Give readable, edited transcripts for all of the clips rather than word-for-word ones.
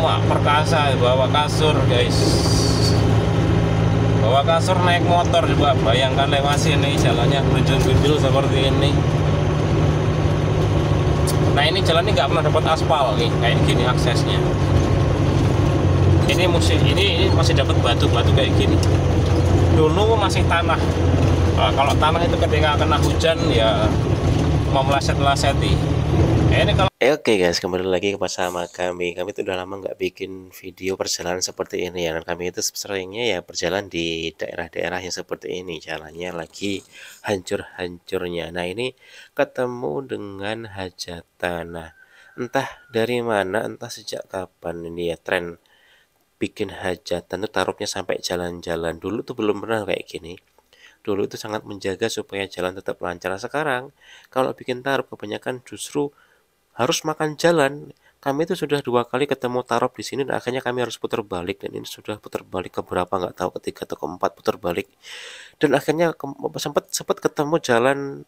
lama perkasa bawa kasur guys, bawa kasur naik motor. Coba bayangkan lewat sini jalannya berjul-berjul seperti ini. Nah ini jalan ini nggak pernah dapat aspal nih, kayak gini aksesnya. Ini masih dapat batu-batu kayak gini. Dulu masih tanah. Nah, kalau tanah itu ketika kena hujan ya mau meleset-meleseti. Ini kalau Oke guys, kembali lagi bersama kami. Kami itu udah lama nggak bikin video perjalanan seperti ini ya. Dan kami itu seringnya ya berjalan di daerah-daerah yang seperti ini. Jalannya lagi hancur-hancurnya. Nah ini ketemu dengan hajatan. Nah entah dari mana, entah sejak kapan ini ya tren bikin hajatan itu taruhnya sampai jalan-jalan. Dulu tuh belum pernah kayak gini. Dulu itu sangat menjaga supaya jalan tetap lancar. Sekarang kalau bikin taruh kebanyakan justru harus makan jalan. Kami itu sudah 2 kali ketemu taruh di sini dan akhirnya kami harus putar balik, dan ini sudah putar balik ke berapa nggak tahu, ketiga atau keempat putar balik, dan akhirnya sempat ketemu jalan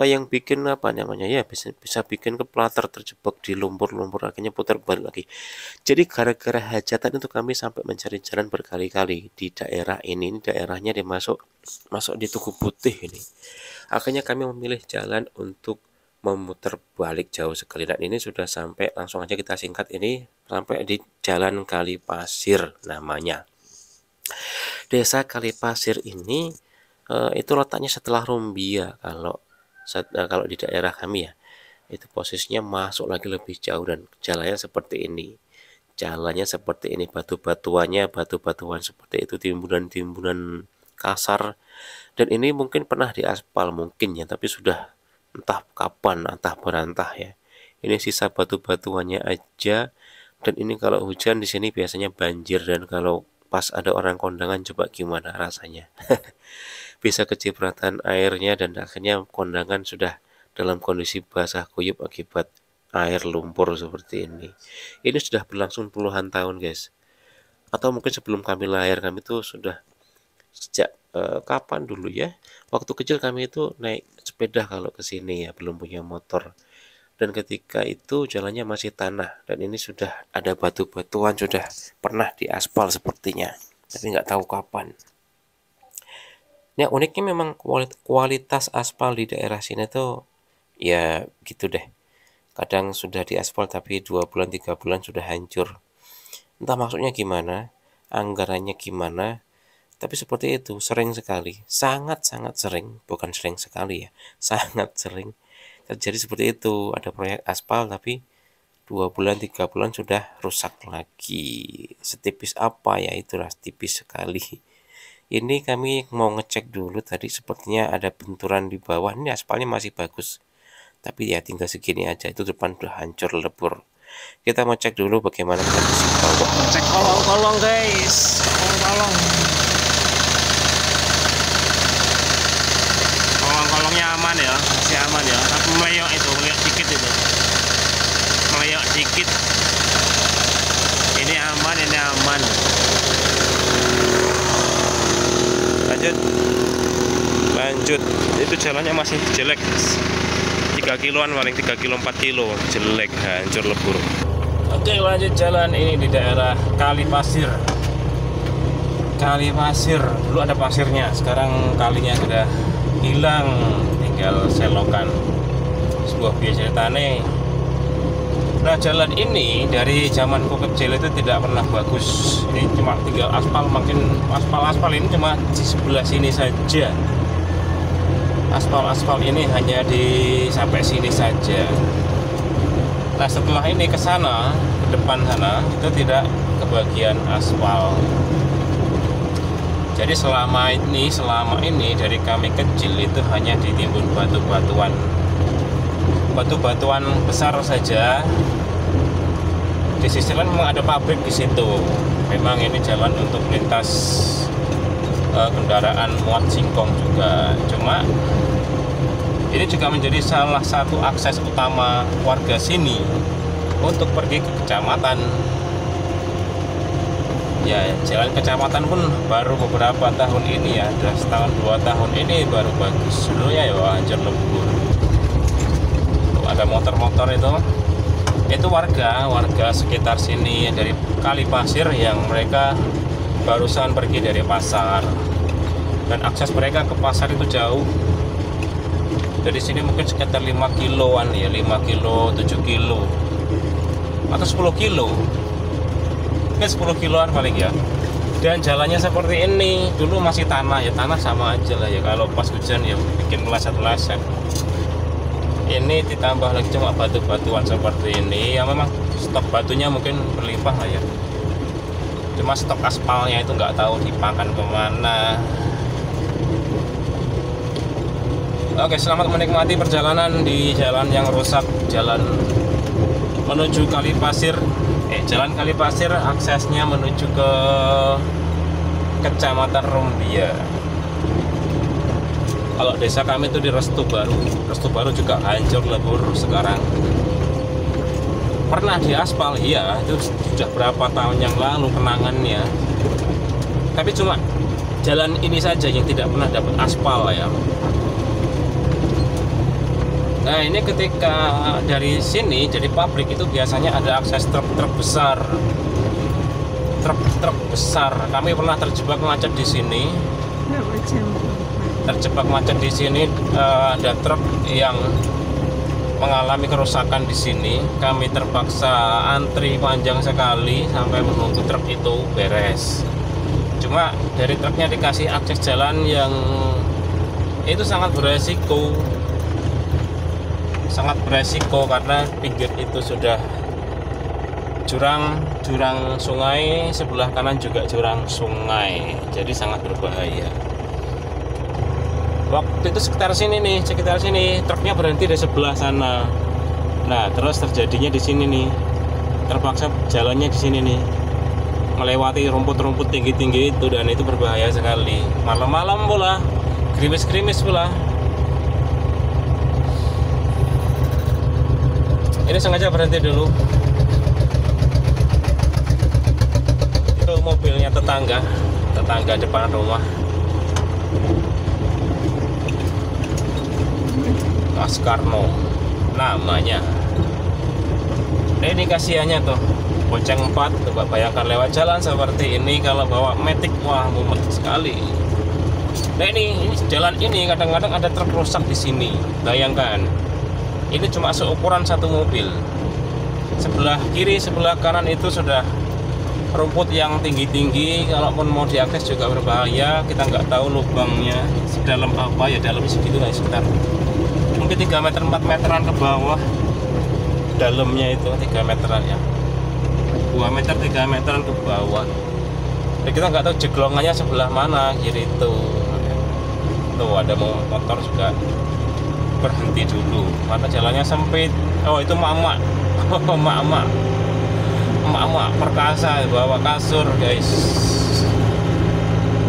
yang bikin apa namanya ya, bisa bikin keplater terjebak di lumpur-lumpur, akhirnya putar balik lagi. Jadi gara-gara hajatan itu kami sampai mencari jalan berkali-kali di daerah ini. Ini daerahnya masuk di Tugu Putih ini. Akhirnya kami memilih jalan untuk memutar balik jauh sekali, dan ini sudah sampai, langsung aja kita singkat, ini sampai di Jalan Kalipasir namanya. Desa Kalipasir ini itu letaknya setelah Rumbia kalau di daerah kami ya. Itu posisinya masuk lagi lebih jauh, dan jalannya seperti ini. Batu-batuannya batu-batuan seperti itu, timbunan-timbunan kasar, dan ini mungkin pernah diaspal mungkin ya, tapi sudah entah kapan, entah berantah ya. Ini sisa batu-batuannya aja, dan ini kalau hujan di sini biasanya banjir, dan kalau pas ada orang kondangan coba gimana rasanya. Bisa kecipratan airnya, dan akhirnya kondangan sudah dalam kondisi basah kuyup akibat air lumpur seperti ini. Ini sudah berlangsung puluhan tahun guys. Atau mungkin sebelum kami lahir, kami itu sudah sejak kapan dulu ya, waktu kecil kami itu naik sepeda kalau ke sini ya, belum punya motor, dan ketika itu jalannya masih tanah, dan ini sudah ada batu-batuan, sudah pernah diaspal sepertinya, tapi nggak tahu kapan. Nah uniknya memang kualitas aspal di daerah sini tuh ya gitu deh, kadang sudah diaspal tapi 2 bulan 3 bulan sudah hancur, entah maksudnya gimana, anggarannya gimana. Tapi seperti itu, sering sekali, sangat-sangat sering, bukan sering sekali ya, sangat sering terjadi seperti itu. Ada proyek aspal tapi 2 bulan 3 bulan sudah rusak lagi. Setipis apa ya, itulah tipis sekali. Ini kami mau ngecek dulu, tadi sepertinya ada benturan di bawah. Ini aspalnya masih bagus, tapi ya tinggal segini aja, itu depan udah hancur lebur. Kita mau cek dulu bagaimana kondisi bawah. cek kolong-kolong guys, kolong-kolong. Aman ya, masih aman ya, tapi meleyok dikit itu, meleyok dikit. Ini aman, lanjut. Itu jalannya masih jelek, 3 kiloan paling, 3 kilo 4 kilo, jelek, hancur lebur. Oke lanjut jalan, ini di daerah Kalipasir. Dulu ada pasirnya, sekarang kalinya sudah hilang, tinggal selokan. Sebuah biasa nih. Nah jalan ini dari zamanku kecil itu tidak pernah bagus. Ini cuma tinggal aspal, makin aspal ini cuma di sebelah sini saja. Aspal ini hanya sampai sini saja. Nah setelah ini ke sana, ke depan sana, itu tidak kebagian aspal. Jadi selama ini dari kami kecil itu hanya ditimbun batu-batuan besar saja. Di sisi lain memang ada pabrik di situ. Memang ini jalan untuk lintas kendaraan muat singkong juga. Cuma ini juga menjadi salah satu akses utama warga sini untuk pergi ke kecamatan. Ya, jalan kecamatan pun baru beberapa tahun ini ya, sudah setahun 2 tahun ini baru bagus. Dulu ya hancur lebur. Tuh, ada motor-motor itu Itu warga sekitar sini dari Kali Pasir yang mereka barusan pergi dari pasar, dan akses mereka ke pasar itu jauh. Dari sini mungkin sekitar 5 kiloan ya, 5 kilo, 7 kilo atau 10 kilo, mungkin 10 kiloan paling ya. Dan jalannya seperti ini. Dulu masih tanah ya, tanah sama aja lah ya, kalau pas hujan ya bikin meleset-meleset. Ini ditambah lagi cuma batu-batuan seperti ini ya, memang stok batunya mungkin berlimpah lah ya, cuma stok aspalnya itu nggak tahu dipakan kemana. Oke, selamat menikmati perjalanan di jalan yang rusak, jalan menuju Kali Pasir. Jalan Kali Pasir aksesnya menuju ke Kecamatan Rumbia. Kalau desa kami itu di Restu Baru. Restu Baru juga hancur lebur sekarang. Pernah diaspal, iya, itu sudah berapa tahun yang lalu kenangannya. Tapi cuma jalan ini saja yang tidak pernah dapat aspal ya. Nah, ini ketika dari sini jadi pabrik itu biasanya ada akses truk-truk besar. Truk-truk besar. Kami pernah terjebak macet di sini. Terjebak macet di sini, ada truk yang mengalami kerusakan di sini. Kami terpaksa antri panjang sekali sampai menunggu truk itu beres. Cuma dari truknya dikasih akses jalan yang itu sangat beresiko. Sangat beresiko karena pinggir itu sudah jurang sungai, sebelah kanan juga jurang sungai, jadi sangat berbahaya. Waktu itu sekitar sini truknya berhenti di sebelah sana. Nah, terus terjadinya di sini nih, terpaksa jalannya di sini nih, melewati rumput-rumput tinggi-tinggi itu, dan itu berbahaya sekali. Malam-malam pula, gerimis-gerimis pula. Ini sengaja berhenti dulu. Itu mobilnya tetangga depan rumah. Mas Karno namanya. Nah, ini kasihannya tuh, bonceng 4. Coba bayangkan lewat jalan seperti ini kalau bawa Matic, wah mumet sekali. Nah, ini jalan ini kadang-kadang ada truk rusak di sini. Bayangkan. Ini cuma seukuran satu mobil. Sebelah kiri, sebelah kanan itu sudah rumput yang tinggi-tinggi. Kalaupun mau diakses juga berbahaya. Kita nggak tahu lubangnya sedalam apa ya, dalamnya segitu lah, sekitar mungkin 3 meter 4 meteran ke bawah. Dalamnya itu 3 meteran ya, 2 meter 3 meteran ke bawah. Dan kita nggak tahu jeglongannya sebelah mana, kiri itu. Tuh ada motor juga berhenti dulu karena jalannya sempit. Oh, itu mama. Mama perkasa bawa kasur, guys.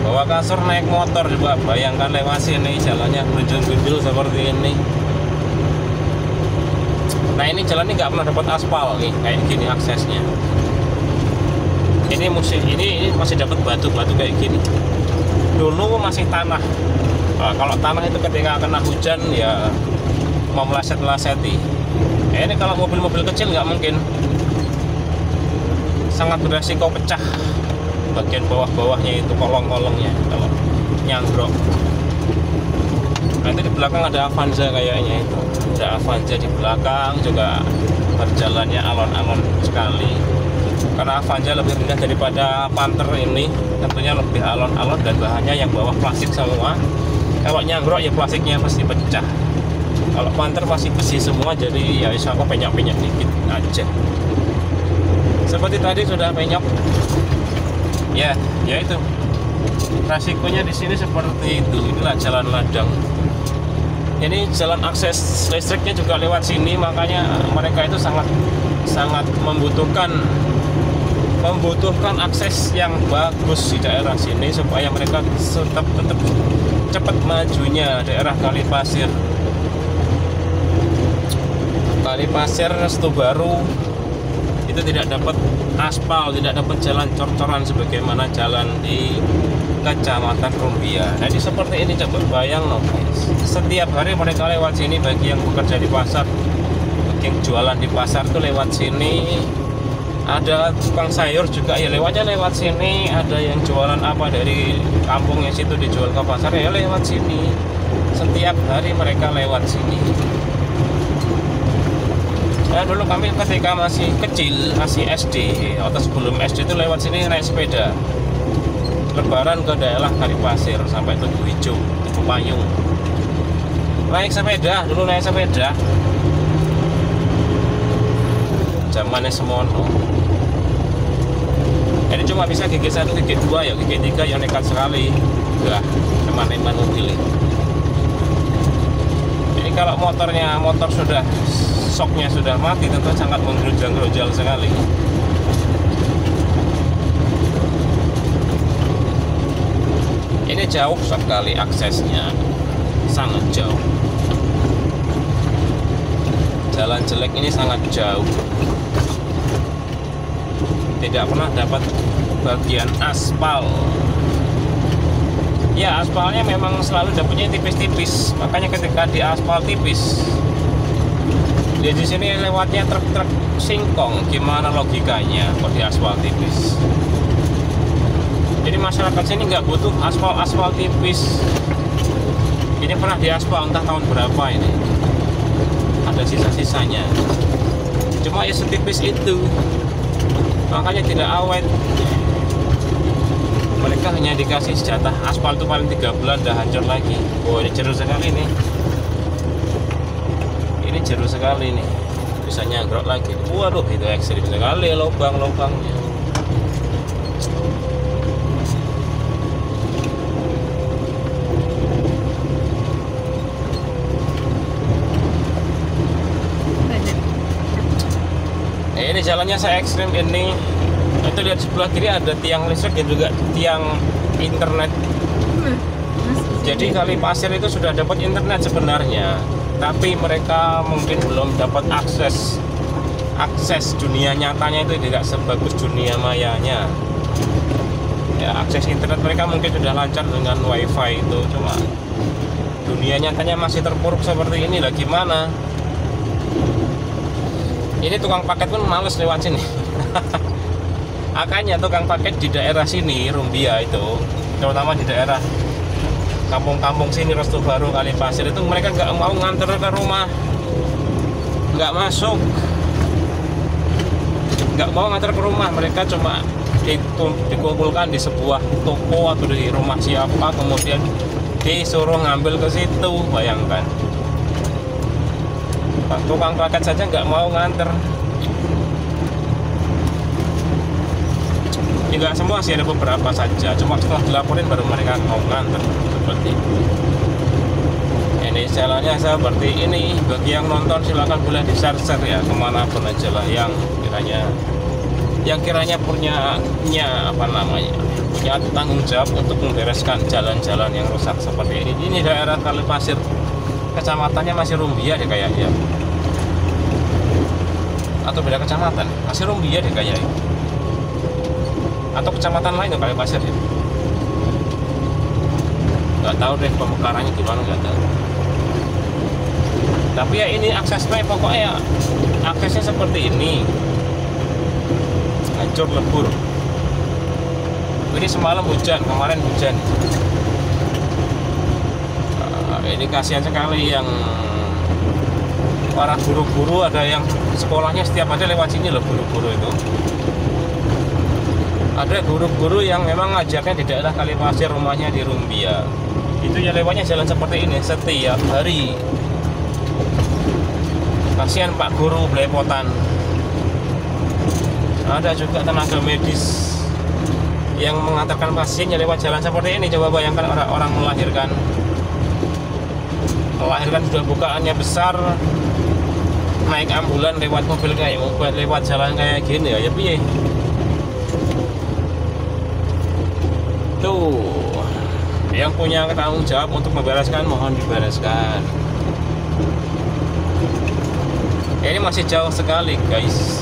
Bawa kasur naik motor, coba bayangkan lewat sini jalannya berjun-jundul seperti ini. Nah, ini jalan ini nggak pernah dapat aspal nih, kayak gini aksesnya. Ini masih dapat batu-batu kayak gini. Dulu masih tanah. Nah, kalau tanah itu ketika kena hujan ya mau meleset-meleseti. Ini kalau mobil-mobil kecil nggak mungkin, sangat beresiko pecah bagian bawah-bawahnya itu, kolong-kolongnya kalau nyanggrok. Nah, itu di belakang ada Avanza kayaknya itu. Ada Avanza di belakang juga, berjalannya alon-alon sekali. Karena Avanza lebih rendah daripada Panther ini, tentunya lebih alon-alon dan bahannya yang bawah plastik semua. Kalau nyanggrok ya plastiknya pasti pecah. Kalau Panther masih besi semua, jadi ya insya Allah penyok-penyok dikit aja. Seperti tadi sudah penyok. Ya itu. Resikonya di sini seperti itu. Inilah jalan ladang. Ini jalan akses listriknya juga lewat sini, makanya mereka itu sangat membutuhkan akses yang bagus di daerah sini supaya mereka tetap cepat majunya. Daerah Kali Pasir, Restu Baru itu tidak dapat aspal, tidak dapat jalan cor-coran sebagaimana jalan di Kecamatan Rumbia. Jadi seperti ini, coba bayang loh guys. Setiap hari mereka lewat sini, bagi yang bekerja di pasar, bagi yang jualan di pasar tuh lewat sini, ada tukang sayur juga ya lewatnya lewat sini, ada yang jualan apa dari kampungnya situ dijual ke pasar ya lewat sini. Setiap hari mereka lewat sini. Nah, dulu kami ketika masih kecil, masih SD atau sebelum SD itu lewat sini naik sepeda. Lebaran ke daerah Kalipasir sampai Tugu Hijau, Tugu Payung. Naik sepeda, dulu naik sepeda. Zamannya semono. Ini cuma bisa gigi 1, gigi 2 ya, gigi 3 yang nekat sekali. Udah, teman-teman mobil. Jadi kalau motor sudah shocknya sudah mati, tentu sangat menggerujal sekali. Ini jauh sekali aksesnya, sangat jauh. Jalan jelek ini sangat jauh. Tidak pernah dapat bagian aspal. Ya, aspalnya memang selalu dapatnya tipis-tipis. Makanya ketika di aspal tipis, dia di sini lewatnya truk-truk singkong. Gimana logikanya kok di aspal tipis? Jadi masyarakat sini nggak butuh aspal tipis. Ini pernah diaspal entah tahun berapa ini. Ada sisa-sisanya. Cuma ya setipis itu. Makanya tidak awet. Mereka hanya dikasih jatah aspal itu paling 3 bulan dah hancur lagi. Oh, ini jeru sekali nih. Ini jeru sekali nih. Bisa nyangkrok lagi. Waduh, itu ekstrim sekali lubang-lubangnya. Ini jalannya saya ekstrim ini. Itu lihat sebelah kiri ada tiang listrik dan juga tiang internet. Jadi Kalipasir itu sudah dapat internet sebenarnya, tapi mereka mungkin belum dapat akses dunia nyatanya itu tidak sebagus dunia mayanya. Ya, akses internet mereka mungkin sudah lancar dengan wifi itu, cuma dunia nyatanya masih terpuruk seperti ini lah, gimana? Ini tukang paket pun males lewat sini. Makanya tukang paket di daerah sini, Rumbia itu, terutama di daerah kampung-kampung sini, Restu Baru, Kalipasir itu, mereka nggak mau nganter ke rumah, nggak masuk, nggak mau nganter ke rumah. Mereka cuma dikumpulkan di sebuah toko atau di rumah siapa, kemudian disuruh ngambil ke situ. Bayangkan, tukang paket saja nggak mau nganter. Tidak semua sih, ada beberapa saja, cuma setelah dilaporin baru mereka mau nganter seperti itu. Ini jalannya seperti ini. Bagi yang nonton silakan boleh di-share ya kemanapun aja lah yang kiranya punya tanggung jawab untuk membereskan jalan-jalan yang rusak seperti ini. Ini daerah Kalipasir, kecamatannya masih Rumbia deh kayaknya, atau beda kecamatan, masih Rumbia deh kayaknya, atau kecamatan lain tuh Kalipasir ya. Nggak tahu deh pemekarannya gimana, nggak tahu. Tapi ya ini aksesnya pokoknya aksesnya seperti ini, hancur lebur. Ini semalam hujan, kemarin hujan. Ini kasihan sekali yang para guru-guru, ada yang sekolahnya setiap hari lewat sini loh, guru-guru itu. Ada guru-guru yang memang ngajaknya di daerah Kalipasir, rumahnya di Rumbia. Itu ya lewatnya jalan seperti ini setiap hari. Kasihan Pak Guru belepotan. Ada juga tenaga medis yang mengantarkan pasiennya lewat jalan seperti ini. Coba bayangkan orang melahirkan sudah bukaannya besar, naik ambulan lewat mobil kayak lewat jalan kayak gini ya piye. Tuh, yang punya tanggung jawab untuk membereskan mohon dibereskan. Ini masih jauh sekali guys.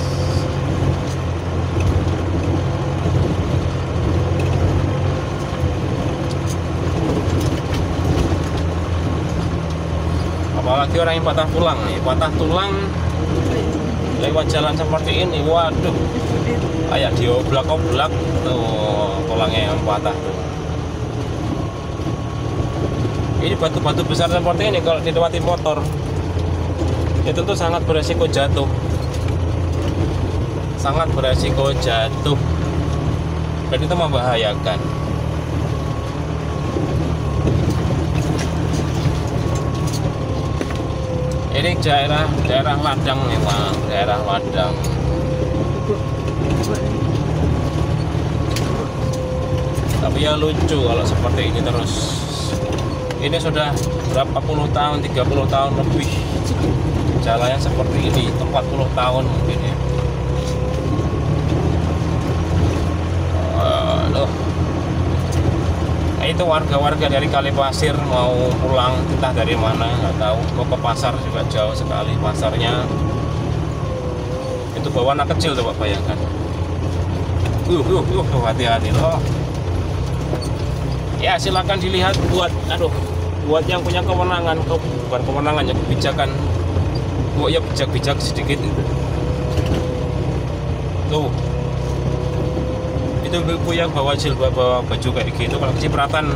Apalagi orang yang patah tulang nih, patah tulang lewat jalan seperti ini, waduh, kayak dioblak-oblak tuh, tulangnya yang patah tuh. Ini batu-batu besar seperti ini kalau dilewati motor itu tuh sangat beresiko jatuh, sangat beresiko jatuh, dan itu membahayakan. Ini daerah ladang memang, daerah ladang. Tapi ya lucu kalau seperti ini terus. Ini sudah berapa puluh tahun, 30 tahun lebih jalannya seperti ini, 40 tahun mungkin ya. Aduh. Nah, itu warga-warga dari Kalipasir mau pulang entah dari mana, nggak tahu. Mau ke pasar juga jauh sekali pasarnya. Itu bawa anak kecil coba bayangkan. Hati-hati loh. Ya silakan dilihat buat yang punya kewenangan, bukan kewenangan ya, kebijakan. Kok ya bijak-bijak sedikit itu. Tuh. Itu ibu yang bawa jilbab, bawa baju kayak gitu, kalau kecipratan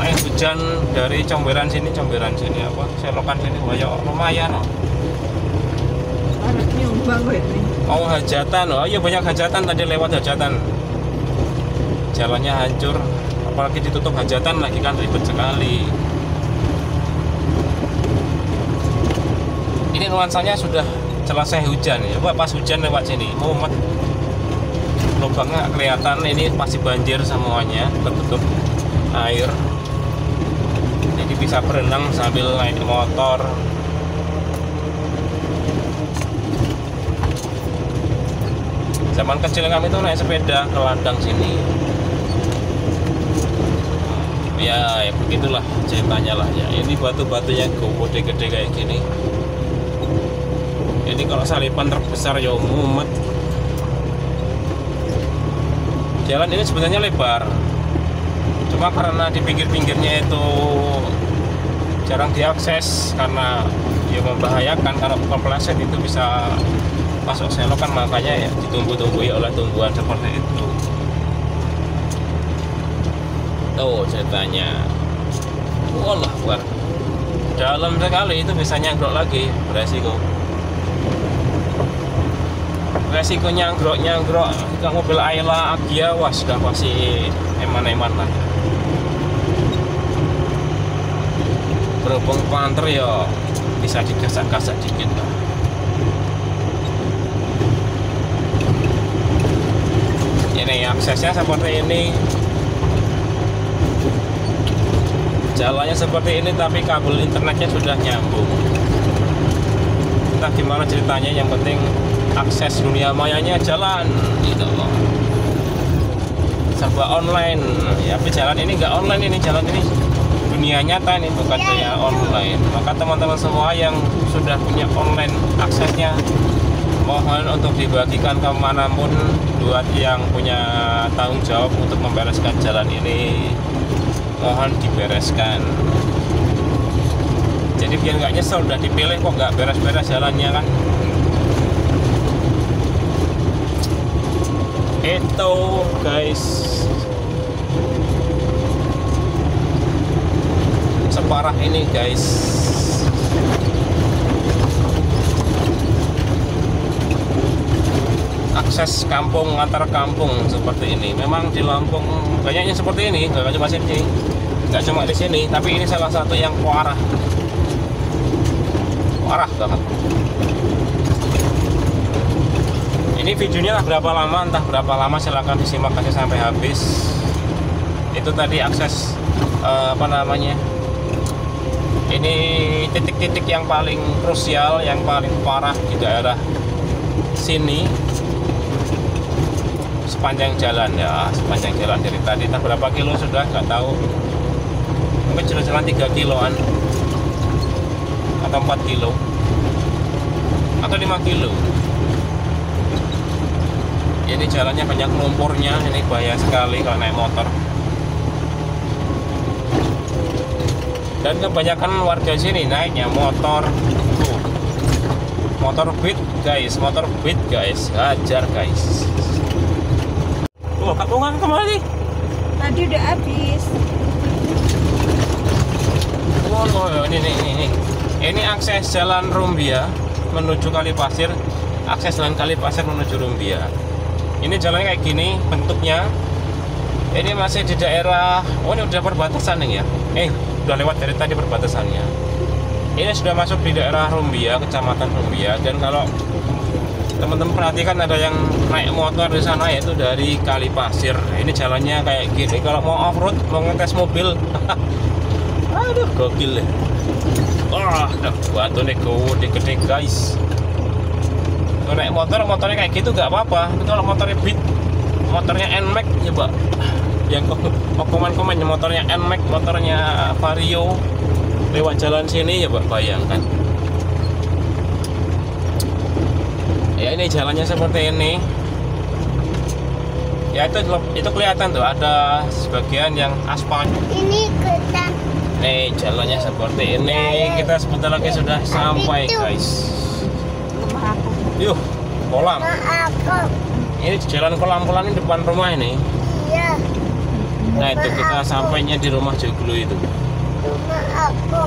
air hujan dari comberan sini apa selokan sini, wah ya lumayan loh. Mau hajatan, oh iya banyak hajatan tadi, lewat hajatan jalannya hancur, apalagi ditutup hajatan lagi kan ribet sekali. Ini nuansanya sudah selesai hujan ya, pas hujan lewat sini mumet, lubangnya kelihatan, ini masih banjir semuanya, tertutup air, jadi bisa berenang sambil naik motor. Zaman kecil kami tuh naik sepeda ke ladang sini. Ya begitulah ceritanya lah ya. Ini batu-batunya gede-gede kayak gini. Ini kalau salipan terbesar ya mumet. Jalan ini sebenarnya lebar, cuma karena di pinggir-pinggirnya itu jarang diakses karena ya membahayakan, karena kepleset itu bisa masuk selokan, makanya ya ditunggu-tunggui oleh tumbuhan seperti itu. Tuh ceritanya, wallah buat dalam sekali, itu bisa nyangkruk lagi, beresiko nyangkruk ke mobil Ayla Agya, wah sudah pasti eman-eman lah. Berhubung panter ya bisa digasak-gasak dikit lah. Ini aksesnya seperti ini, jalannya seperti ini, tapi kabel internetnya sudah nyambung. Entah gimana ceritanya, yang penting akses dunia mayanya jalan gitu loh, serba online ya. Tapi jalan ini nggak online, ini jalan ini dunia nyata, ini bukan dunia online. Maka teman-teman semua yang sudah punya online aksesnya, mohon untuk dibagikan kemanapun, buat yang punya tanggung jawab untuk membereskan jalan ini, mohon dibereskan. Jadi biar nggak nyesel udah dipilih kok nggak beres-beres jalannya kan. Itu guys, separah ini guys. Akses kampung antar kampung seperti ini. Memang di Lampung banyaknya seperti ini, nggak cuma sini, nggak cuma di sini, tapi ini salah satu yang parah banget. Ini videonya berapa lama, entah berapa lama, silahkan disimak aja sampai habis. Itu tadi akses ini titik-titik yang paling krusial, yang paling parah di daerah sini sepanjang jalan ya, sepanjang jalan dari tadi. Entah berapa kilo sudah nggak tahu, mungkin jalan 3 kiloan atau 4 kilo atau 5 kilo. Ini jalannya banyak lumpurnya, ini bahaya sekali kalau naik motor. Dan kebanyakan warga sini naiknya motor motor beat guys, hajar guys. Oh, kapungan kembali. Tadi udah habis. Oh, ini. Ini akses jalan Rumbia menuju Kalipasir. Akses jalan Kalipasir menuju Rumbia. Ini jalannya kayak gini bentuknya. Ini masih di daerah, oh ini udah perbatasan nih ya. Udah lewat dari tadi perbatasannya. Ini sudah masuk di daerah Rumbia, kecamatan Rumbia. Dan kalau teman-teman perhatikan ada yang naik motor di sana yaitu dari Kalipasir. Ini jalannya kayak gini. Kalau mau off road, mau ngetes mobil, aduh gokil ya. Wah, batu nih gede guys. Kalau naik motornya kayak gitu nggak apa-apa. Tapi kalau motornya Beat, motornya NMAX ya Mbak. Yang komen motornya NMAX, motornya Vario lewat jalan sini ya Mbak, bayangkan. Ya ini jalannya seperti ini. Ya itu kelihatan tuh ada sebagian yang aspal. Ini kita. Nih jalannya seperti ini. Kita sebentar lagi sudah sampai guys. Yuk kolam. Ini jalan kolam ini depan rumah ini. Iya. Nah itu kita sampainya di rumah Joglo itu. Rumah aku.